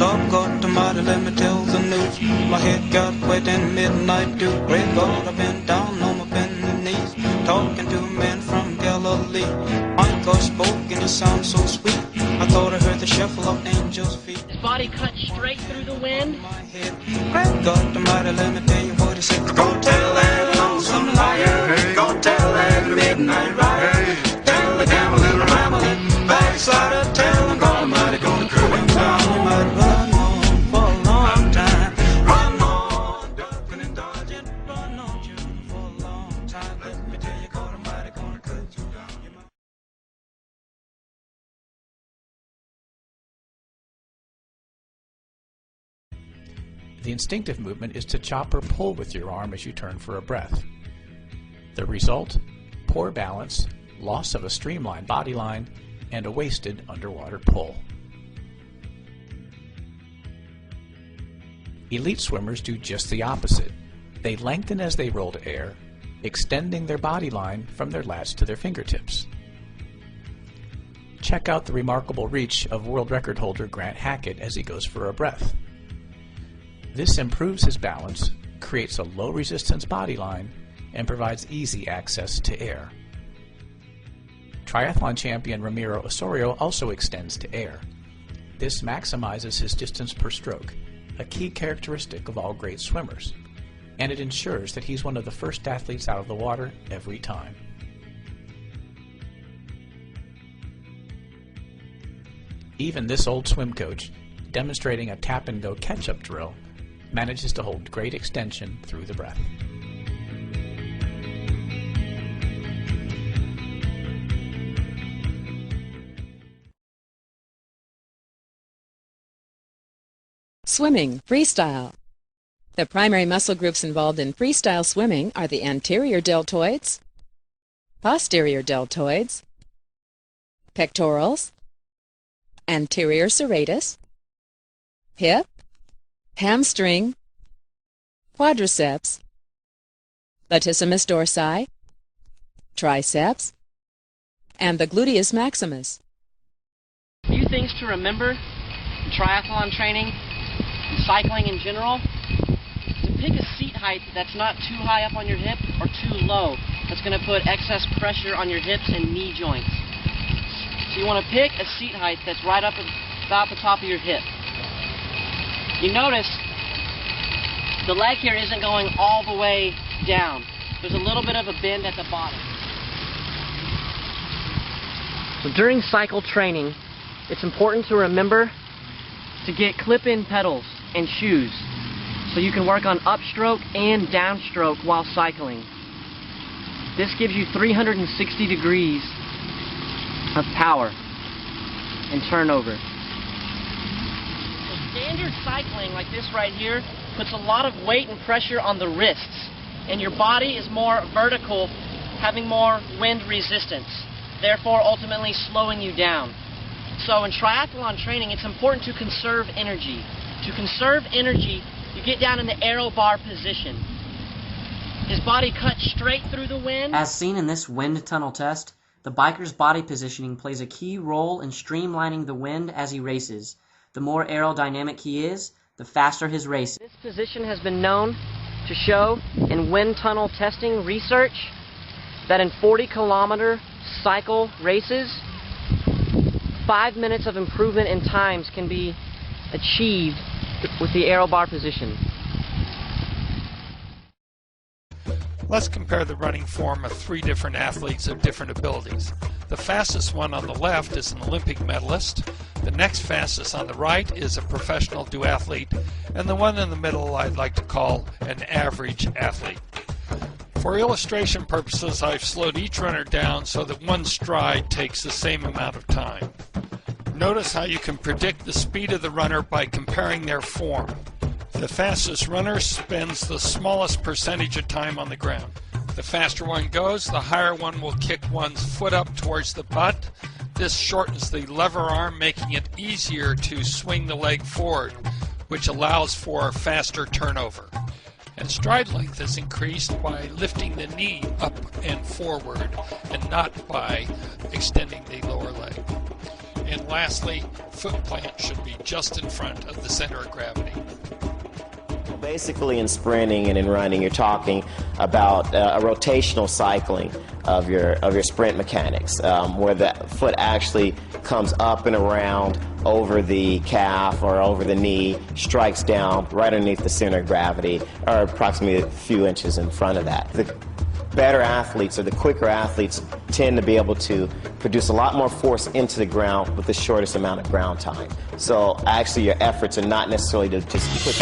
God, God Almighty, let me tell the news. My head got wet in midnight dew. Great God, I've been down on my bending knees, talking to a man from Galilee. My God spoke and it sounds so sweet. I thought I heard the shuffle of angels' feet. His body cut straight through the wind. Great God Almighty, let me tell you what he said. Go tell that lonesome liar. Go tell that midnight rider. Tell the gambling, rambling, backslider. Tell him God Almighty gonna cut him down. You might run on for a long time. Run on, ducking and dodging. Run on you for a long time. Let me tell you, God Almighty gonna cut you down. The instinctive movement is to chop or pull with your arm as you turn for a breath. The result? Poor balance, loss of a streamlined body line, and a wasted underwater pull. Elite swimmers do just the opposite. They lengthen as they roll to air, extending their body line from their lats to their fingertips. Check out the remarkable reach of world record holder Grant Hackett as he goes for a breath. This improves his balance, creates a low-resistance body line, and provides easy access to air. Triathlon champion Ramiro Osorio also extends to air. This maximizes his distance per stroke, a key characteristic of all great swimmers, and it ensures that he's one of the first athletes out of the water every time. Even this old swim coach, demonstrating a tap-and-go catch-up drill, manages to hold great extension through the breath. Swimming, freestyle. The primary muscle groups involved in freestyle swimming are the anterior deltoids, posterior deltoids, pectorals, anterior serratus, hip, hamstring, quadriceps, latissimus dorsi, triceps, and the gluteus maximus. A few things to remember in triathlon training and cycling in general. To pick a seat height that's not too high up on your hip or too low. That's going to put excess pressure on your hips and knee joints. So you want to pick a seat height that's right up about the top of your hip. You notice the leg here isn't going all the way down. There's a little bit of a bend at the bottom. So during cycle training, it's important to remember to get clip-in pedals and shoes so you can work on upstroke and downstroke while cycling. This gives you 360 degrees of power and turnover. Standard cycling like this right here puts a lot of weight and pressure on the wrists, and your body is more vertical, having more wind resistance, therefore ultimately slowing you down. So in triathlon training, it's important to conserve energy. To conserve energy, you get down in the aero bar position. His body cut straight through the wind. As seen in this wind tunnel test, the biker's body positioning plays a key role in streamlining the wind as he races. The more aerodynamic he is, the faster his race. This position has been known to show in wind tunnel testing research that in 40-kilometer cycle races, 5 minutes of improvement in times can be achieved with the aero bar position. Let's compare the running form of 3 different athletes of different abilities. The fastest one on the left is an Olympic medalist, the next fastest on the right is a professional duathlete, and the one in the middle I'd like to call an average athlete. For illustration purposes, I've slowed each runner down so that one stride takes the same amount of time. Notice how you can predict the speed of the runner by comparing their form. The fastest runner spends the smallest percentage of time on the ground. The faster one goes, the higher one will kick one's foot up towards the butt. This shortens the lever arm, making it easier to swing the leg forward, which allows for faster turnover. And stride length is increased by lifting the knee up and forward and not by extending the lower leg. And lastly, foot plant should be just in front of the center of gravity. Basically, in sprinting and in running, you're talking about a rotational cycling of your sprint mechanics, where the foot actually comes up and around over the calf or over the knee, strikes down right underneath the center of gravity, or approximately a few inches in front of that. The better athletes, or the quicker athletes, tend to be able to produce a lot more force into the ground with the shortest amount of ground time. So actually your efforts are not necessarily to just push